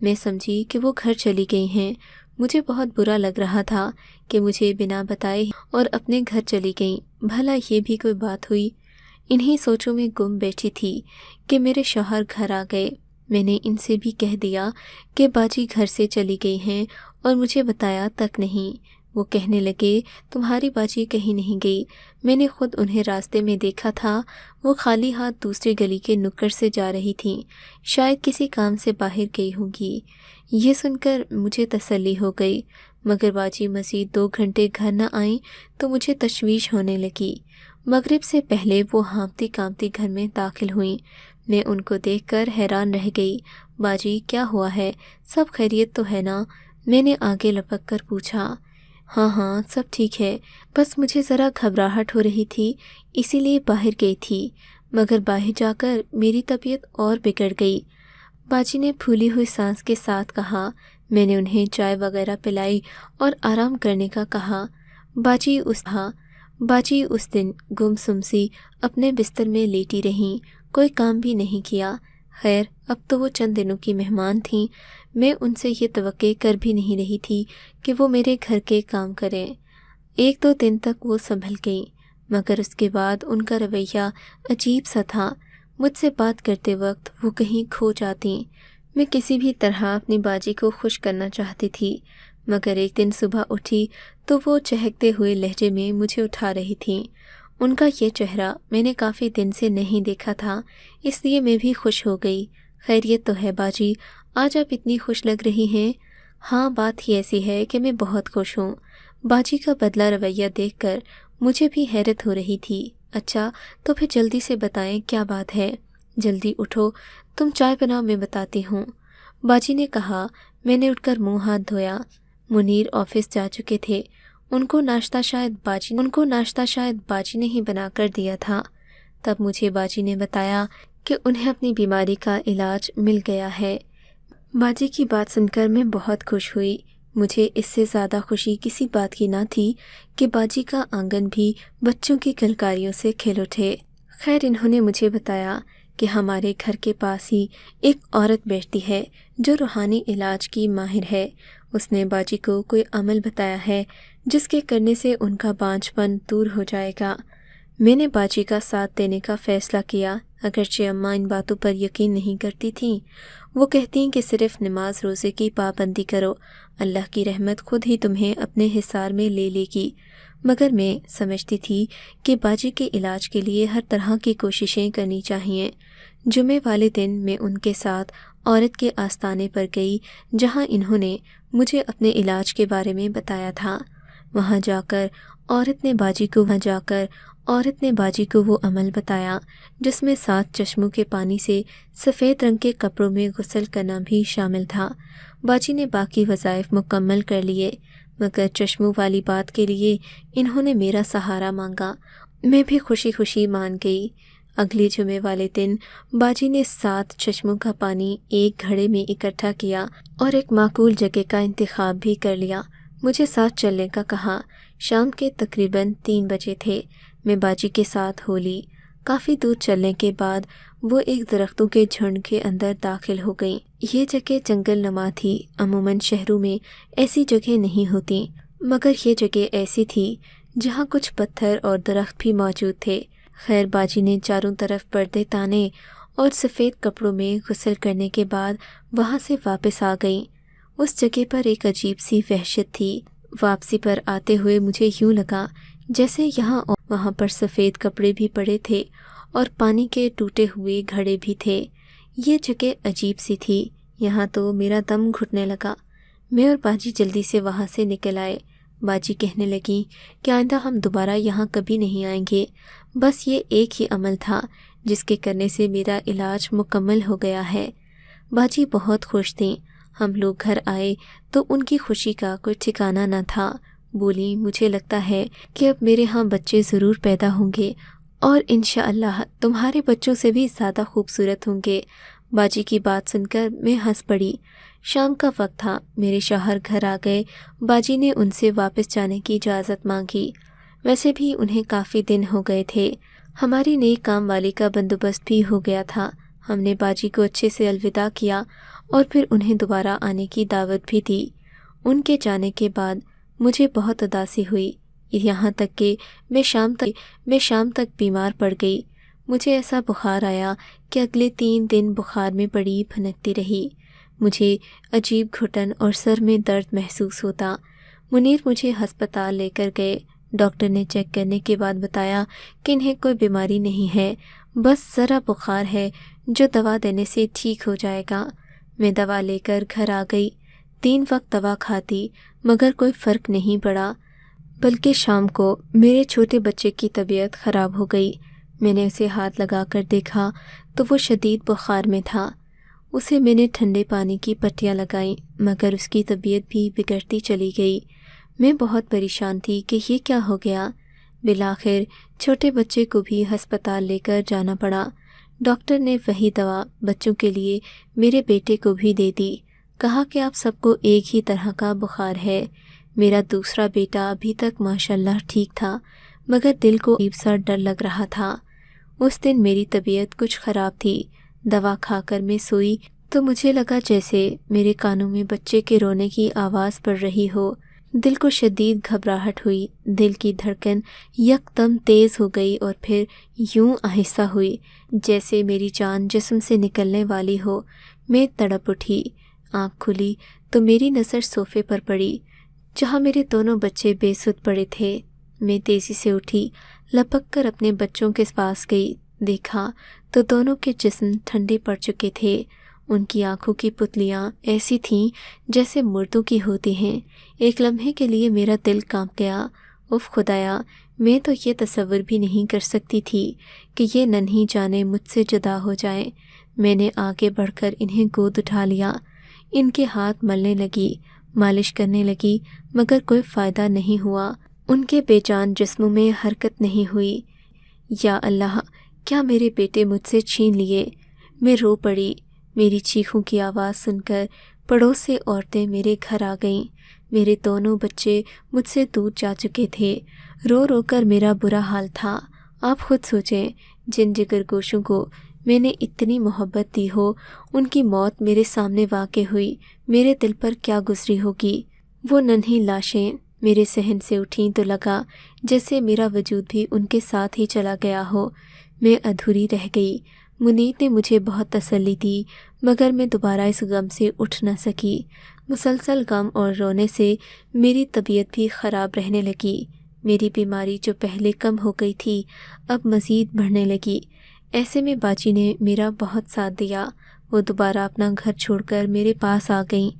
میں سمجھی کہ وہ گھر چلی گئی ہیں۔ مجھے بہت برا لگ رہا تھا کہ مجھے بنا بتائے اور اپنے گھر چلی گئیں۔ بھلا یہ بھی کوئی بات ہوئی؟ انہی سوچوں میں گم بیٹھی تھی کہ میرے شوہر گھر آ گئے۔ میں نے ان سے بھی کہہ دیا کہ باجی گھر سے چلی گئی ہیں اور مجھے بتایا تک نہیں۔ وہ کہنے لگے تمہاری باجی کہیں نہیں گئی، میں نے خود انہیں راستے میں دیکھا تھا، وہ خالی ہاتھ دوسری گلی کے نکڑ سے جا رہی تھیں، شاید کسی کام سے باہر گئی ہوں گی۔ یہ سن کر مجھے تسلی ہو گئی، مگر باجی مزید 2 گھنٹے گھر نہ آئیں تو مجھے تشویش ہونے لگی۔ مغرب سے پہلے وہ ہانپتی کانپتی گھر میں داخل ہوئیں۔ میں ان کو دیکھ کر حیران رہ گئی۔ باجی کیا ہوا ہے؟ سب خیریت تو ہے نا؟ میں نے آگے لپک کر پوچھا۔ ہاں ہاں سب ٹھیک ہے، بس مجھے ذرا گھبراہٹ ہو رہی تھی اسی لیے باہر گئی تھی، مگر باہر جا کر میری طبیعت اور بگڑ گئی، باجی نے پھولی ہوئی سانس کے ساتھ کہا۔ میں نے انہیں چائے وغیرہ پلائی اور آرام کرنے کا کہا۔ باجی اس دن گمسم سی اپنے بستر میں لیٹی رہیں، کوئی کام بھی نہیں کیا۔ خیر اب تو وہ چند دنوں کی مہمان تھیں، میں ان سے یہ توقع کر بھی نہیں رہی تھی کہ وہ میرے گھر کے کام کریں۔ 1-2 دن تک وہ سنبھل گئیں، مگر اس کے بعد ان کا رویہ عجیب سا تھا۔ مجھ سے بات کرتے وقت وہ کہیں کھو جاتیں۔ میں کسی بھی طرح اپنی باجی کو خوش کرنا چاہتی تھی، مگر ایک دن صبح اٹھی تو وہ چہکتے ہوئے لہجے میں مجھے اٹھا رہی تھیں۔ ان کا یہ چہرہ میں نے کافی دن سے نہیں دیکھا تھا، اس لیے میں بھی خوش ہو گئی۔ خیریت تو ہے باجی؟ آج آپ اتنی خوش لگ رہی ہیں۔ ہاں بات ہی ایسی ہے کہ میں بہت خوش ہوں۔ باجی کا بدلہ رویہ دیکھ کر مجھے بھی حیرت ہو رہی تھی۔ اچھا تو پھر جلدی سے بتائیں کیا بات ہے؟ جلدی اٹھو، تم چائے بناؤ میں بتاتی ہوں، باجی نے کہا۔ میں نے اٹھ کر منہ ہاتھ دھویا۔ منیر آفس جا چکے تھے، ان کو ناشتہ شاید باجی نے ہی بنا کر دیا تھا۔ تب مجھے باجی نے بتایا کہ انہیں اپنی بیماری کا علاج مل گیا ہے۔ باجی کی بات سن کر میں بہت خوش ہوئی۔ مجھے اس سے زیادہ خوشی کسی بات کی نہ تھی کہ باجی کا آنگن بھی بچوں کی کلکاریوں سے کھل اٹھے۔ خیر انہوں نے مجھے بتایا کہ ہمارے گھر کے پاس ہی ایک عورت بیٹھتی ہے جو روحانی علاج کی ماہر ہے۔ اس نے باجی کو کوئی عمل بتایا ہے جس کے کرنے سے ان کا بانجھ پن دور ہو جائے گا۔ میں نے باجی کا ساتھ دینے کا فیصلہ کیا، اگرچہ اماں ان باتوں پر یقین نہیں کرتی تھیں۔ وہ کہتی کہ صرف نماز روزے کی پابندی کرو، اللہ کی رحمت خود ہی تمہیں اپنے حصار میں لے لے گی، مگر میں سمجھتی تھی کہ باجی کے علاج کے لیے ہر طرح کی کوششیں کرنی چاہیے۔ جمعے والے دن میں ان کے ساتھ عورت کے آستانے پر گئی جہاں انہوں نے مجھے اپنے علاج کے بارے میں بتایا تھا۔ وہاں جا کر عورت نے باجی کو وہ عمل بتایا جس میں 7 چشموں کے پانی سے سفید رنگ کے کپڑوں میں غسل کرنا بھی شامل تھا۔ باجی نے باقی وظائف مکمل کر لیے، مگر چشموں والی بات کے لیے انہوں نے میرا سہارا مانگا۔ میں بھی خوشی خوشی مان گئی۔ اگلی جمعے والے دن باجی نے 7 چشموں کا پانی ایک گھڑے میں اکٹھا کیا اور ایک معقول جگہ کا انتخاب بھی کر لیا۔ مجھے ساتھ چلنے کا کہا۔ شام کے تقریباً 3 بجے تھے۔ میں باجی کے ساتھ ہو لی۔ کافی دور چلنے کے بعد وہ ایک درختوں کے جھنڈ کے اندر داخل ہو گئیں۔ یہ جگہ جنگل نما تھی، عموماً شہروں میں ایسی جگہ نہیں ہوتی، مگر یہ جگہ ایسی تھی جہاں کچھ پتھر اور درخت بھی موجود تھے۔ خیر باجی نے چاروں طرف پردے تانے اور سفید کپڑوں میں غسل کرنے کے بعد وہاں سے واپس آ گئیں۔ اس جگہ پر ایک عجیب سی وحشت تھی۔ واپسی پر آتے ہوئے مجھے یوں لگا جیسے یہاں اور وہاں پر سفید کپڑے بھی پڑے تھے اور پانی کے ٹوٹے ہوئے گھڑے بھی تھے۔ یہ جگہ عجیب سی تھی، یہاں تو میرا دم گھٹنے لگا۔ میں اور باجی جلدی سے وہاں سے نکل آئے۔ باجی کہنے لگی کہ آئندہ ہم دوبارہ یہاں کبھی نہیں آئیں گے، بس یہ ایک ہی عمل تھا جس کے کرنے سے میرا علاج مکمل ہو گیا ہے۔ باجی بہت خوش تھیں۔ ہم لوگ گھر آئے تو ان کی خوشی کا کوئی ٹھکانہ نہ تھا۔ بولی مجھے لگتا ہے کہ اب میرے ہاں بچے ضرور پیدا ہوں گے اور انشاءاللہ تمہارے بچوں سے بھی زیادہ خوبصورت ہوں گے۔ باجی کی بات سن کر میں ہنس پڑی۔ شام کا وقت تھا، میرے شوہر گھر آ گئے۔ باجی نے ان سے واپس جانے کی اجازت مانگی، ویسے بھی انہیں کافی دن ہو گئے تھے۔ ہماری نئی کام والی کا بندوبست بھی ہو گیا تھا۔ ہم نے باجی کو اچھے سے الوداع کیا اور پھر انہیں دوبارہ آنے کی دعوت بھی دی۔ ان کے جانے کے بعد مجھے بہت اداسی ہوئی، یہاں تک کہ میں شام تک بیمار پڑ گئی۔ مجھے ایسا بخار آیا کہ اگلے 3 دن بخار میں بڑی پھنکتی رہی۔ مجھے عجیب گھٹن اور سر میں درد محسوس ہوتا۔ منیر مجھے ہسپتال لے کر گئے۔ ڈاکٹر نے چیک کرنے کے بعد بتایا کہ انہیں کوئی بیماری نہیں ہے، بس ذرا بخار ہے جو دوا دینے سے ٹھیک ہو جائے گا۔ میں دوا لے کر گھر آ گئی۔ 3 وقت دوا کھاتی مگر کوئی فرق نہیں پڑا، بلکہ شام کو میرے چھوٹے بچے کی طبیعت خراب ہو گئی۔ میں نے اسے ہاتھ لگا کر دیکھا تو وہ شدید بخار میں تھا۔ اسے میں نے ٹھنڈے پانی کی پٹیاں لگائیں مگر اس کی طبیعت بھی بگڑتی چلی گئی۔ میں بہت پریشان تھی کہ یہ کیا ہو گیا۔ بالآخر چھوٹے بچے کو بھی ہسپتال لے کر جانا پڑا۔ ڈاکٹر نے وہی دوا بچوں کے لیے میرے بیٹے کو بھی دے دی۔ کہا کہ آپ سب کو ایک ہی طرح کا بخار ہے۔ میرا دوسرا بیٹا ابھی تک ماشاءاللہ ٹھیک تھا مگر دل کو عجیب سا ڈر لگ رہا تھا۔ اس دن میری طبیعت کچھ خراب تھی۔ دوا کھا کر میں سوئی تو مجھے لگا جیسے میرے کانوں میں بچے کے رونے کی آواز پڑ رہی ہو۔ دل کو شدید گھبراہٹ ہوئی، دل کی دھڑکن یکدم تیز ہو گئی اور پھر یوں آہستہ ہوئی جیسے میری جان جسم سے نکلنے والی ہو۔ میں تڑپ اٹھی، آنکھ کھلی تو میری نظر صوفے پر پڑی جہاں میرے دونوں بچے بے سدھ پڑے تھے۔ میں تیزی سے اٹھی، لپک کر اپنے بچوں کے پاس گئی، دیکھا تو دونوں کے جسم ٹھنڈے پڑ چکے تھے۔ ان کی آنکھوں کی پتلیاں ایسی تھیں جیسے مردوں کی ہوتی ہیں۔ ایک لمحے کے لیے میرا دل کانپ گیا۔ اف خدایا، میں تو یہ تصور بھی نہیں کر سکتی تھی کہ یہ ننھی جانیں مجھ سے جدا ہو جائیں۔ میں نے آگے بڑھ کر انہیں گود اٹھا لیا، ان کے ہاتھ ملنے لگی، مالش کرنے لگی مگر کوئی فائدہ نہیں ہوا۔ ان کے بے جان جسموں میں حرکت نہیں ہوئی۔ یا اللہ، کیا میرے بیٹے مجھ سے چھین لیے؟ میں رو پڑی۔ میری چیخوں کی آواز سن کر پڑوس سے عورتیں میرے گھر آ گئیں۔ میرے دونوں بچے مجھ سے دور جا چکے تھے۔ رو رو کر میرا برا حال تھا۔ آپ خود سوچیں، جن جگر گوشوں کو میں نے اتنی محبت دی ہو، ان کی موت میرے سامنے واقع ہوئی، میرے دل پر کیا گزری ہوگی۔ وہ ننھی لاشیں میرے صحن سے اٹھیں تو لگا جیسے میرا وجود بھی ان کے ساتھ ہی چلا گیا ہو۔ میں ادھوری رہ گئی۔ منیر نے مجھے بہت تسلی دی مگر میں دوبارہ اس غم سے اٹھ نہ سکی۔ مسلسل غم اور رونے سے میری طبیعت بھی خراب رہنے لگی۔ میری بیماری جو پہلے کم ہو گئی تھی اب مزید بڑھنے لگی۔ ایسے میں باجی نے میرا بہت ساتھ دیا۔ وہ دوبارہ اپنا گھر چھوڑ کر میرے پاس آ گئیں۔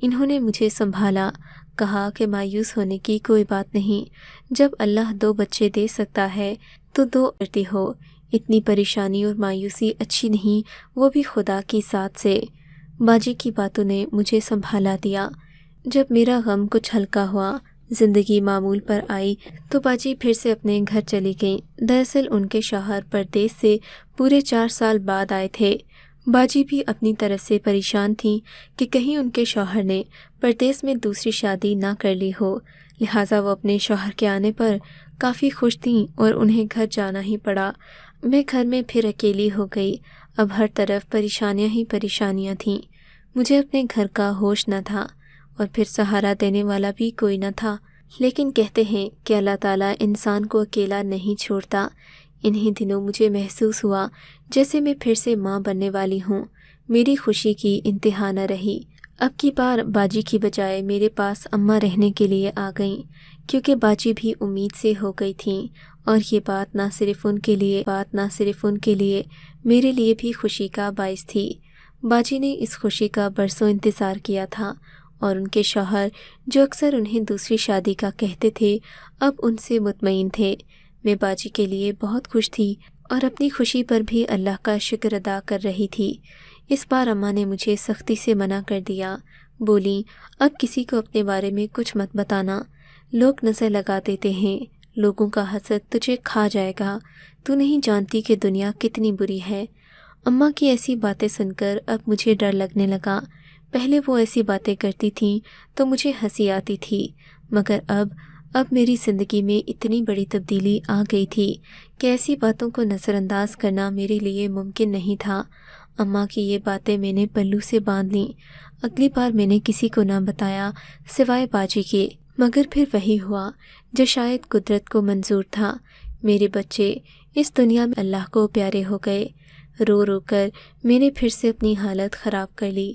انہوں نے مجھے سنبھالا، کہا کہ مایوس ہونے کی کوئی بات نہیں، جب اللہ 2 بچے دے سکتا ہے تو 2 کرتی ہو۔ اتنی پریشانی اور مایوسی اچھی نہیں، وہ بھی خدا کی ذات سے۔ باجی کی باتوں نے مجھے سنبھالا دیا۔ جب میرا غم کچھ ہلکا ہوا، زندگی معمول پر آئی تو باجی پھر سے اپنے گھر چلی گئیں۔ دراصل ان کے شوہر پردیس سے پورے 4 سال بعد آئے تھے۔ باجی بھی اپنی طرف سے پریشان تھیں کہ کہیں ان کے شوہر نے پردیس میں دوسری شادی نہ کر لی ہو، لہٰذا وہ اپنے شوہر کے آنے پر کافی خوش تھیں اور انہیں گھر جانا ہی پڑا۔ میں گھر میں پھر اکیلی ہو گئی۔ اب ہر طرف پریشانیاں ہی پریشانیاں تھیں۔ مجھے اپنے گھر کا ہوش نہ تھا اور پھر سہارا دینے والا بھی کوئی نہ تھا۔ لیکن کہتے ہیں کہ اللہ تعالیٰ انسان کو اکیلا نہیں چھوڑتا۔ انہی دنوں مجھے محسوس ہوا جیسے میں پھر سے ماں بننے والی ہوں۔ میری خوشی کی انتہا نہ رہی۔ اب کی بار باجی کی بجائے میرے پاس اماں رہنے کے لیے آ گئیں، کیونکہ باجی بھی امید سے ہو گئی تھیں، اور یہ بات نہ صرف ان کے لیے میرے لیے بھی خوشی کا باعث تھی۔ باجی نے اس خوشی کا برسوں انتظار کیا تھا، اور ان کے شوہر جو اکثر انہیں دوسری شادی کا کہتے تھے اب ان سے مطمئن تھے۔ میں باجی کے لیے بہت خوش تھی اور اپنی خوشی پر بھی اللہ کا شکر ادا کر رہی تھی۔ اس بار اماں نے مجھے سختی سے منع کر دیا۔ بولیں، اب کسی کو اپنے بارے میں کچھ مت بتانا، لوگ نظر لگا دیتے ہیں، لوگوں کا حسد تجھے کھا جائے گا، تو نہیں جانتی کہ دنیا کتنی بری ہے۔ اماں کی ایسی باتیں سن کر اب مجھے ڈر لگنے لگا۔ پہلے وہ ایسی باتیں کرتی تھیں تو مجھے ہنسی آتی تھی، مگر اب میری زندگی میں اتنی بڑی تبدیلی آ گئی تھی کہ ایسی باتوں کو نظر انداز کرنا میرے لیے ممکن نہیں تھا۔ اماں کی یہ باتیں میں نے پلو سے باندھ لیں۔ اگلی بار میں نے کسی کو نہ بتایا سوائے باجی کے، مگر پھر وہی ہوا جو شاید قدرت کو منظور تھا۔ میرے بچے اس دنیا میں اللہ کو پیارے ہو گئے۔ رو رو کر میں نے پھر سے اپنی حالت خراب کر لی،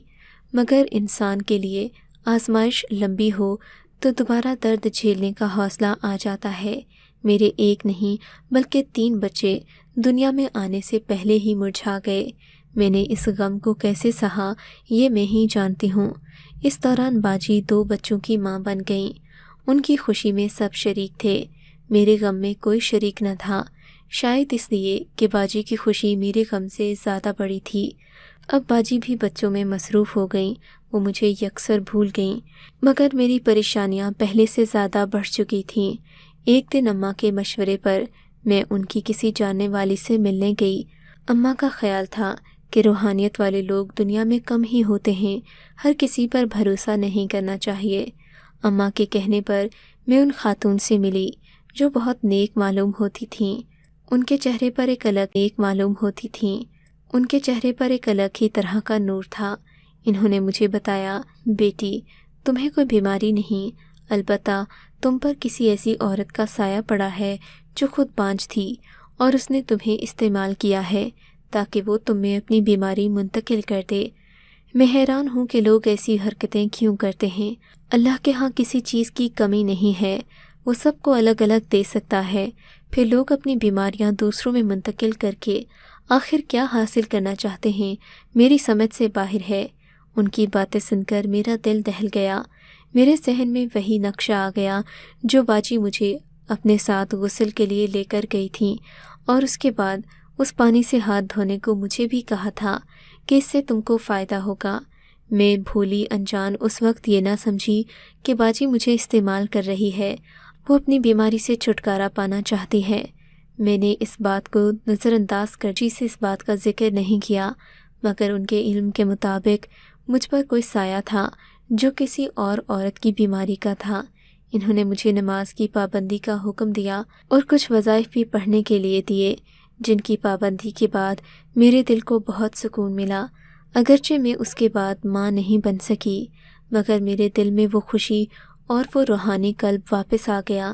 مگر انسان کے لیے آزمائش لمبی ہو تو دوبارہ درد جھیلنے کا حوصلہ آ جاتا ہے۔ میرے ایک نہیں بلکہ 3 بچے دنیا میں آنے سے پہلے ہی مرجھا گئے۔ میں نے اس غم کو کیسے سہا یہ میں ہی جانتی ہوں۔ اس دوران باجی 2 بچوں کی ماں بن گئیں۔ ان کی خوشی میں سب شریک تھے، میرے غم میں کوئی شریک نہ تھا، شاید اس لیے کہ باجی کی خوشی میرے غم سے زیادہ بڑی تھی۔ اب باجی بھی بچوں میں مصروف ہو گئیں، وہ مجھے یکسر بھول گئیں، مگر میری پریشانیاں پہلے سے زیادہ بڑھ چکی تھیں۔ ایک دن اماں کے مشورے پر میں ان کی کسی جاننے والی سے ملنے گئی۔ اماں کا خیال تھا کہ روحانیت والے لوگ دنیا میں کم ہی ہوتے ہیں، ہر کسی پر بھروسہ نہیں کرنا چاہیے۔ اماں کے کہنے پر میں ان خاتون سے ملی جو بہت نیک معلوم ہوتی تھیں۔ ان کے چہرے پر ایک الگ ہی طرح کا نور تھا۔ انہوں نے مجھے بتایا، بیٹی تمہیں کوئی بیماری نہیں، البتہ تم پر کسی ایسی عورت کا سایہ پڑا ہے جو خود بانجھ تھی اور اس نے تمہیں استعمال کیا ہے تاکہ وہ تم میں اپنی بیماری منتقل کر دے۔ میں حیران ہوں کہ لوگ ایسی حرکتیں کیوں کرتے ہیں۔ اللہ کے ہاں کسی چیز کی کمی نہیں ہے، وہ سب کو الگ الگ دے سکتا ہے، پھر لوگ اپنی بیماریاں دوسروں میں منتقل کر کے آخر کیا حاصل کرنا چاہتے ہیں میری سمجھ سے باہر ہے۔ ان کی باتیں سن کر میرا دل دہل گیا۔ میرے ذہن میں وہی نقشہ آ گیا جو باجی مجھے اپنے ساتھ غسل کے لیے لے کر گئی تھیں، اور اس کے بعد اس پانی سے ہاتھ دھونے کو مجھے بھی کہا تھا کہ اس سے تم کو فائدہ ہوگا۔ میں بھولی انجان اس وقت یہ نہ سمجھی کہ باجی مجھے استعمال کر رہی ہے، وہ اپنی بیماری سے چھٹکارا پانا چاہتی ہے۔ میں نے اس بات کو نظر انداز کر جی سے اس بات کا ذکر نہیں کیا، مگر ان کے علم کے مطابق مجھ پر کوئی سایہ تھا جو کسی اور عورت کی بیماری کا تھا۔ انہوں نے مجھے نماز کی پابندی کا حکم دیا اور کچھ وظائف بھی پڑھنے کے لیے دیے، جن کی پابندی کے بعد میرے دل کو بہت سکون ملا۔ اگرچہ میں اس کے بعد ماں نہیں بن سکی، مگر میرے دل میں وہ خوشی اور وہ روحانی قلب واپس آ گیا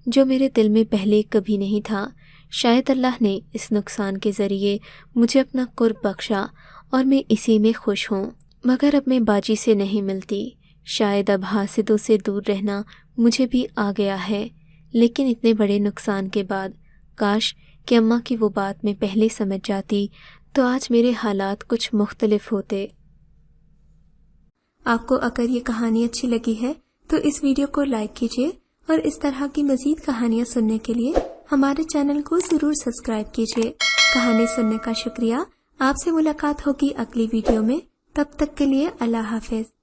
جو میرے دل میں پہلے کبھی نہیں تھا۔ شاید اللہ نے اس نقصان کے ذریعے مجھے اپنا قرب بخشا اور میں اسی میں خوش ہوں، مگر اب میں باجی سے نہیں ملتی۔ شاید اب حاسدوں سے دور رہنا مجھے بھی آ گیا ہے، لیکن اتنے بڑے نقصان کے بعد کاش کہ اماں کی وہ بات میں پہلے سمجھ جاتی تو آج میرے حالات کچھ مختلف ہوتے۔ آپ کو اگر یہ کہانی اچھی لگی ہے تو اس ویڈیو کو لائک کیجیے، اور اس طرح کی مزید کہانیاں سننے کے لیے ہمارے چینل کو ضرور سبسکرائب کیجیے۔ کہانی سننے کا شکریہ۔ آپ سے ملاقات ہوگی اگلی ویڈیو میں، تب تک کے لیے اللہ حافظ۔